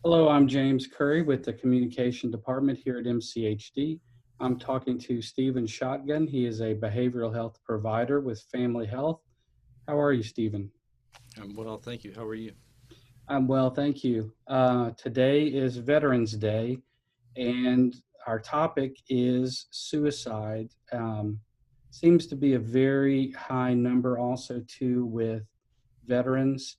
Hello, I'm James Currie with the Communication Department here at MCHD. I'm talking to Stephen Schottgen. He is a behavioral health provider with Family Health. How are you, Stephen? Well, thank you. How are you? I'm well, thank you. Today is Veterans Day, and our topic is suicide. Seems to be a very high number also too with veterans.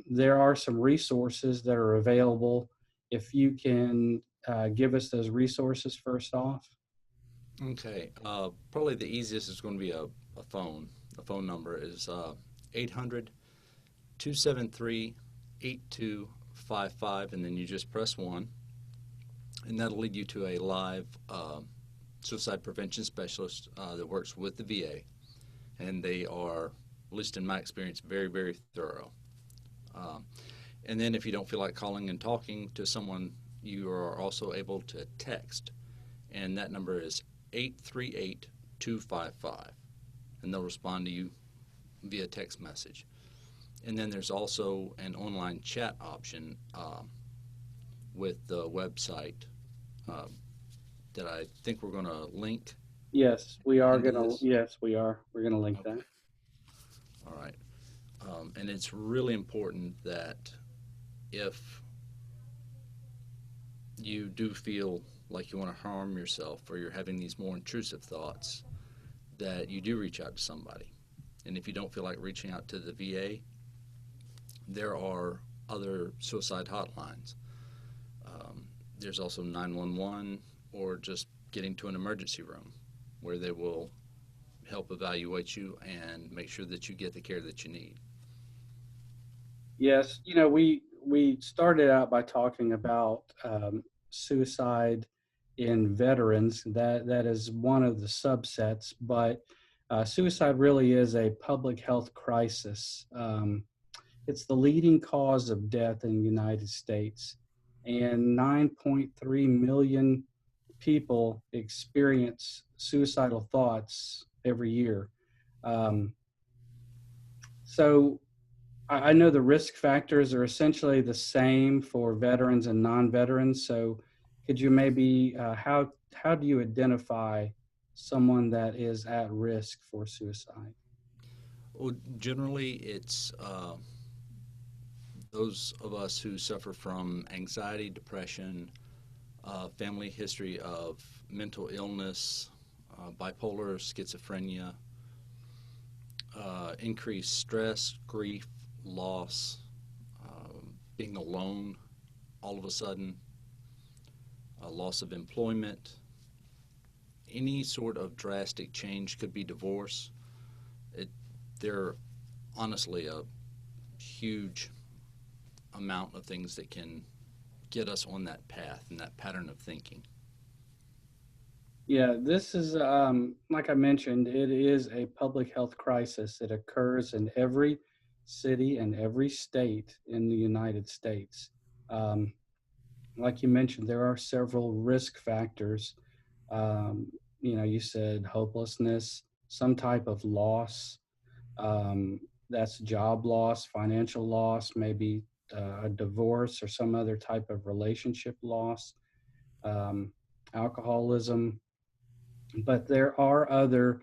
There are some resources that are available. If you can give us those resources first off. Okay. Probably the easiest is going to be a phone. The phone number is 800 and then you just press 1, and that'll lead you to a live suicide prevention specialist that works with the VA. And they are, at least in my experience, very, very thorough. Um, and then if you don't feel like calling and talking to someone, you are also able to text, and that number is 838-255, and they'll respond to you via text message. And then there's also an online chat option with the website uh, that I think we're going to link Yes, we are into gonna. this. Yes, we are. We're gonna link that. Okay, all right. And it's really important that if you do feel like you want to harm yourself or you're having these more intrusive thoughts, that you do reach out to somebody. And if you don't feel like reaching out to the VA, there are other suicide hotlines. Um, there's also 911, or just getting to an emergency room where they will help evaluate you and make sure that you get the care that you need. Yes, we started out by talking about suicide in veterans. That is one of the subsets, but suicide really is a public health crisis. It's the leading cause of death in the United States, and 9.3 million people experience suicidal thoughts every year. Um, so I know the risk factors are essentially the same for veterans and non-veterans. So could you maybe how do you identify someone that is at risk for suicide? Well, generally, it's those of us who suffer from anxiety, depression, family history of mental illness, bipolar, schizophrenia, increased stress, grief, loss, being alone all of a sudden, a loss of employment, any sort of drastic change, could be divorce. It, they're honestly a huge amount of things that can get us on that path and that pattern of thinking. Yeah, this is like I mentioned, it is a public health crisis. It occurs in every city and every state in the United States. Um, like you mentioned, there are several risk factors. Um, you said hopelessness, some type of loss. Um, that's job loss, financial loss, maybe a divorce or some other type of relationship loss, um, alcoholism. But there are other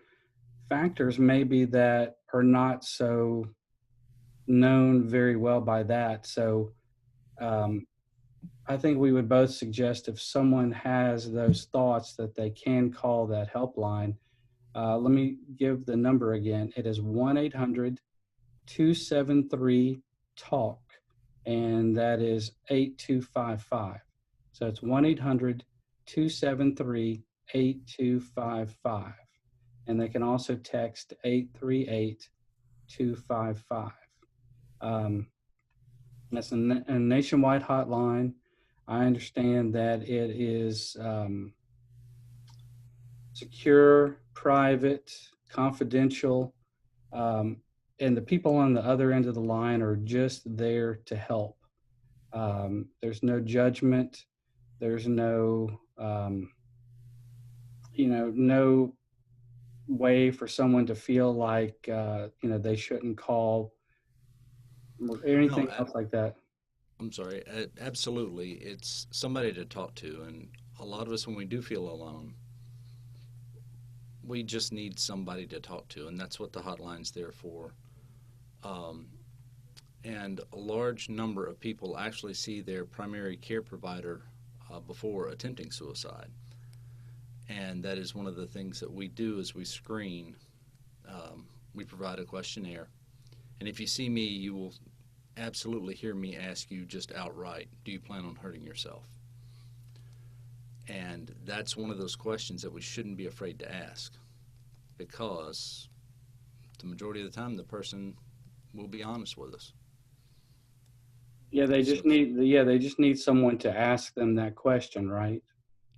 factors maybe that are not so known very well by that. So um, I think we would both suggest if someone has those thoughts that they can call that helpline. Let me give the number again. It is 1 800 273 TALK, and that is 8255. So it's 1 800 273 8255. And they can also text 838 255. Um, that's a nationwide hotline. I understand that it is secure, private, confidential, um, and the people on the other end of the line are just there to help. There's no judgment. There's no, no way for someone to feel like, they shouldn't call or No, anything else like that. I'm sorry. Absolutely, it's somebody to talk to, and a lot of us, when we do feel alone, we just need somebody to talk to, and that's what the hotline's there for. Um, and a large number of people actually see their primary care provider before attempting suicide, and that is one of the things that we do as we screen. We provide a questionnaire, and if you see me, you will absolutely hear me ask you just outright, do you plan on hurting yourself? And that's one of those questions that we shouldn't be afraid to ask, because the majority of the time the person will be honest with us. So They just need someone to ask them that question, right?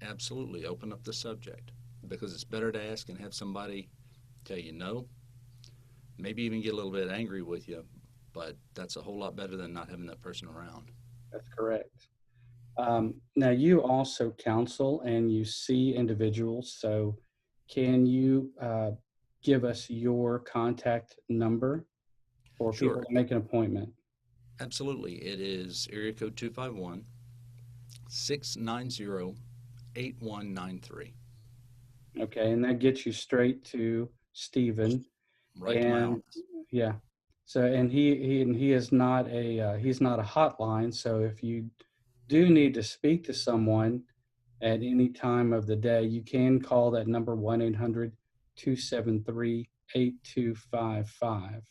absolutely open up the subject, because it's better to ask and have somebody tell you no, maybe even get a little bit angry with you, but that's a whole lot better than not having that person around. That's correct. Now, you also counsel and you see individuals. So, can you give us your contact number for people Sure, to make an appointment? absolutely. It is area code 251 690 8193. Okay, and that gets you straight to Stephen. Right to my And office. yeah, so and he is not a he's not a hotline. So if you do need to speak to someone at any time of the day, you can call that number 1-800-273-8255.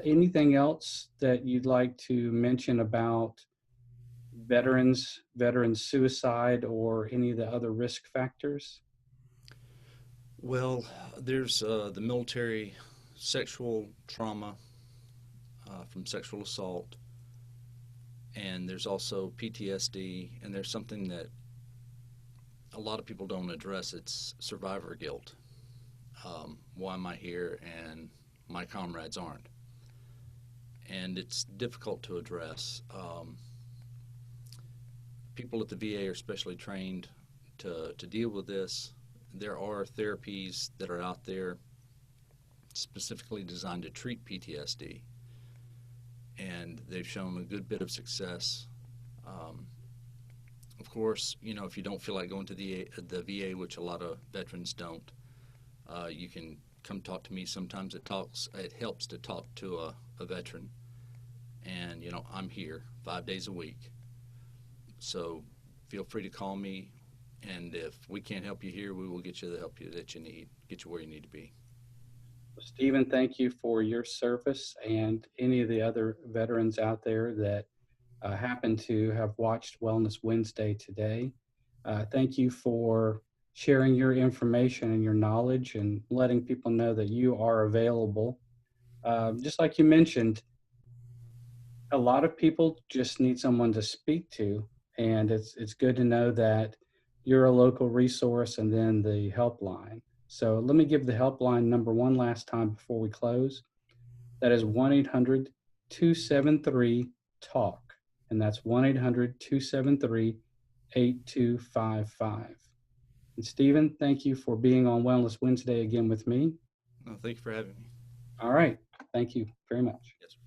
Anything else that you'd like to mention about veteran suicide, or any of the other risk factors? Well, there's the military sexual trauma from sexual assault, and there's also PTSD, and there's something that a lot of people don't address. It's survivor guilt. Why am I here and my comrades aren't? And it's difficult to address. People at the VA are specially trained to deal with this. There are therapies that are out there specifically designed to treat PTSD, and they've shown a good bit of success. Um, of course, if you don't feel like going to the VA, which a lot of veterans don't, you can come talk to me. Sometimes it helps to talk to a veteran, and I'm here 5 days a week. So feel free to call me, and if we can't help you here, we will get you the help that you need, get you where you need to be. Stephen, thank you for your service, and any of the other veterans out there that happen to have watched Wellness Wednesday today. Thank you for sharing your information and your knowledge and letting people know that you are available. Just like you mentioned, a lot of people just need someone to speak to, and it's good to know that you're a local resource, and then the helpline. So let me give the helpline number one last time before we close. That is 1-800-273-TALK, and that's 1-800-273-8255. And Stephen, thank you for being on Wellness Wednesday again with me. Well, thank you for having me. All right, thank you very much. Yes, sir.